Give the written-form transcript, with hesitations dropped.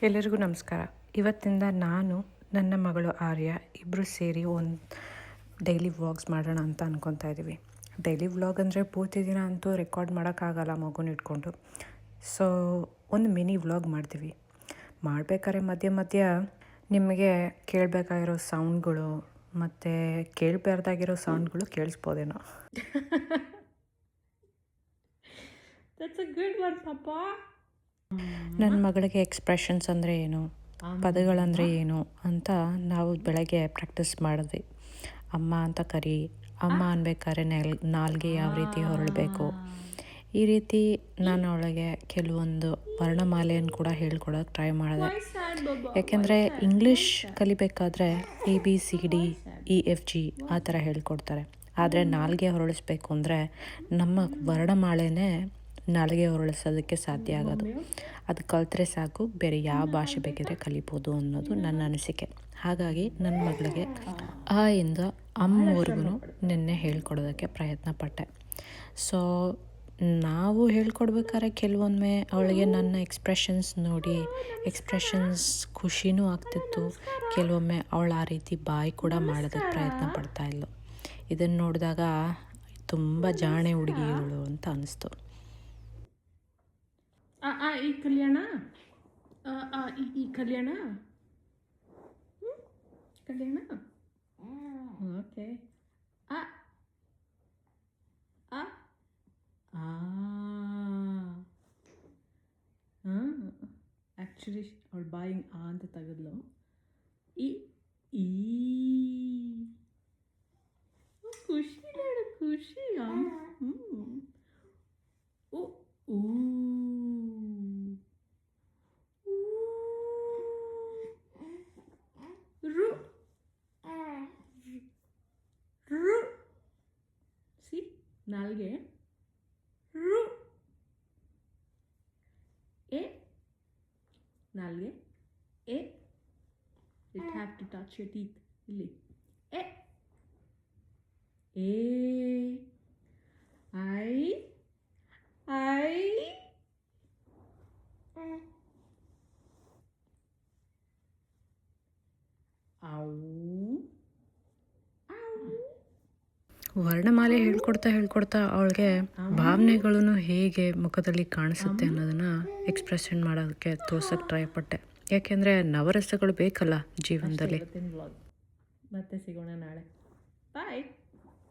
ಎಲ್ಲರಿಗೂ ನಮಸ್ಕಾರ. ಇವತ್ತಿಂದ ನಾನು ನನ್ನ ಮಗಳು ಆರ್ಯ ಇಬ್ಬರು ಸೇರಿ ಒಂದು ಡೈಲಿ ವ್ಲಾಗ್ಸ್ ಮಾಡೋಣ ಅಂತ ಅಂದ್ಕೊತಾ ಇದ್ದೀವಿ. ಡೈಲಿ ವ್ಲಾಗ್ ಅಂದರೆ ಪೂರ್ತಿ ದಿನ ಅಂತೂ ರೆಕಾರ್ಡ್ ಮಾಡೋಕ್ಕಾಗಲ್ಲ ಮಗುನ ಇಟ್ಕೊಂಡು. ಸೊ ಒಂದು ಮಿನಿ ವ್ಲಾಗ್ ಮಾಡ್ತೀವಿ. ಮಾಡಬೇಕಾದ್ರೆ ಮಧ್ಯ ಮಧ್ಯ ನಿಮಗೆ ಕೇಳಬೇಕಾಗಿರೋ ಸೌಂಡ್ಗಳು ಮತ್ತು ಕೇಳಬಾರ್ದಾಗಿರೋ ಸೌಂಡ್ಗಳು ಕೇಳಿಸ್ಬೋದೇನೋ. That's a good one, Papa. ನನ್ನ ಮಗಳಿಗೆ ಎಕ್ಸ್ಪ್ರೆಷನ್ಸ್ ಅಂದರೆ ಏನು, ಪದಗಳಂದರೆ ಏನು ಅಂತ ನಾವು ಬೆಳಗ್ಗೆ ಪ್ರಾಕ್ಟೀಸ್ ಮಾಡಿದ್ವಿ. ಅಮ್ಮ ಅಂತ ಕರಿ, ಅಮ್ಮ ಅನ್ಬೇಕಾದ್ರೆ ನಾಲ್ಗೆ ಯಾವ ರೀತಿ ಹೊರಳಬೇಕು, ಈ ರೀತಿ ನಾನು ಅವಳಿಗೆ ಕೆಲವೊಂದು ವರ್ಣಮಾಲೆಯನ್ನು ಕೂಡ ಹೇಳ್ಕೊಡೋಕೆ ಟ್ರೈ ಮಾಡಿದೆ. ಯಾಕೆಂದರೆ ಇಂಗ್ಲೀಷ್ ಕಲಿಬೇಕಾದ್ರೆ ABCDEFG ಆ ಥರ ಹೇಳ್ಕೊಡ್ತಾರೆ. ಆದರೆ ನಾಲ್ಗೆ ಹೊರಳಿಸ್ಬೇಕು ಅಂದರೆ ನಮ್ಮ ವರ್ಣಮಾಲೆನೇ ನಾಲ್ಗೆ ಹೊರಳಿಸೋದಕ್ಕೆ ಸಾಧ್ಯ ಆಗೋದು. ಅದು ಕಲಿತ್ರೆ ಸಾಕು, ಬೇರೆ ಯಾವ ಭಾಷೆ ಬೇಕಿದ್ರೆ ಕಲಿಬೋದು ಅನ್ನೋದು ನನ್ನ ಅನಿಸಿಕೆ. ಹಾಗಾಗಿ ನನ್ನ ಮಗಳಿಗೆ ಆ ಇಂದ ಅಮ್ಮವರೆಗೂ ನಿನ್ನೆ ಹೇಳ್ಕೊಡೋದಕ್ಕೆ ಪ್ರಯತ್ನ ಪಟ್ಟೆ. ಸೊ ನಾವು ಹೇಳ್ಕೊಡ್ಬೇಕಾದ್ರೆ ಕೆಲವೊಮ್ಮೆ ಅವಳಿಗೆ ನನ್ನ ಎಕ್ಸ್ಪ್ರೆಷನ್ಸ್ ನೋಡಿ ಖುಷಿನೂ ಆಗ್ತಿತ್ತು. ಕೆಲವೊಮ್ಮೆ ಅವಳು ಆ ರೀತಿ ಬಾಯಿ ಕೂಡ ಮಾಡೋದಕ್ಕೆ ಪ್ರಯತ್ನ ಪಡ್ತಾಯಿದ್ಲು. ಇದನ್ನು ನೋಡಿದಾಗ ತುಂಬ ಜಾಣೆ ಹುಡುಗಿಗಳು ಅಂತ ಅನ್ನಿಸ್ತು. ಈ ಕಲ್ಯಾಣ ಈ ಕಲ್ಯಾಣ ಕಲ್ಯಾಣ ಓಕೆ ಆ್ಯಕ್ಚುಲಿ ಅವಳು ಬಾಯಿಂಗ್ ಅಂತ ತೆಗೆದ್ಲು. ಈ ಖುಷಿ ಖುಷಿ ನಾಲ್ಗೆ ರು ಎ ನಾಲ್ಗೆ ಎ it have to touch your teeth. ಇಲ್ಲಿ ಎ ಐ ವರ್ಣಮಾಲೆ ಹೇಳ್ಕೊಡ್ತಾ ಅವಳಿಗೆ ಭಾವನೆಗಳೂ ಹೇಗೆ ಮುಖದಲ್ಲಿ ಕಾಣಿಸುತ್ತೆ ಅನ್ನೋದನ್ನು ಎಕ್ಸ್ಪ್ರೆಷನ್ ಮಾಡೋದಕ್ಕೆ ತೋರ್ಸೋಕ್ಕೆ ಟ್ರೈ ಪಟ್ಟೆ. ಯಾಕೆಂದರೆ ನವರಸಗಳು ಬೇಕಲ್ಲ ಜೀವನದಲ್ಲಿ. ಮತ್ತೆ ಸಿಗೋಣ ನಾಳೆ. ಬಾಯ್.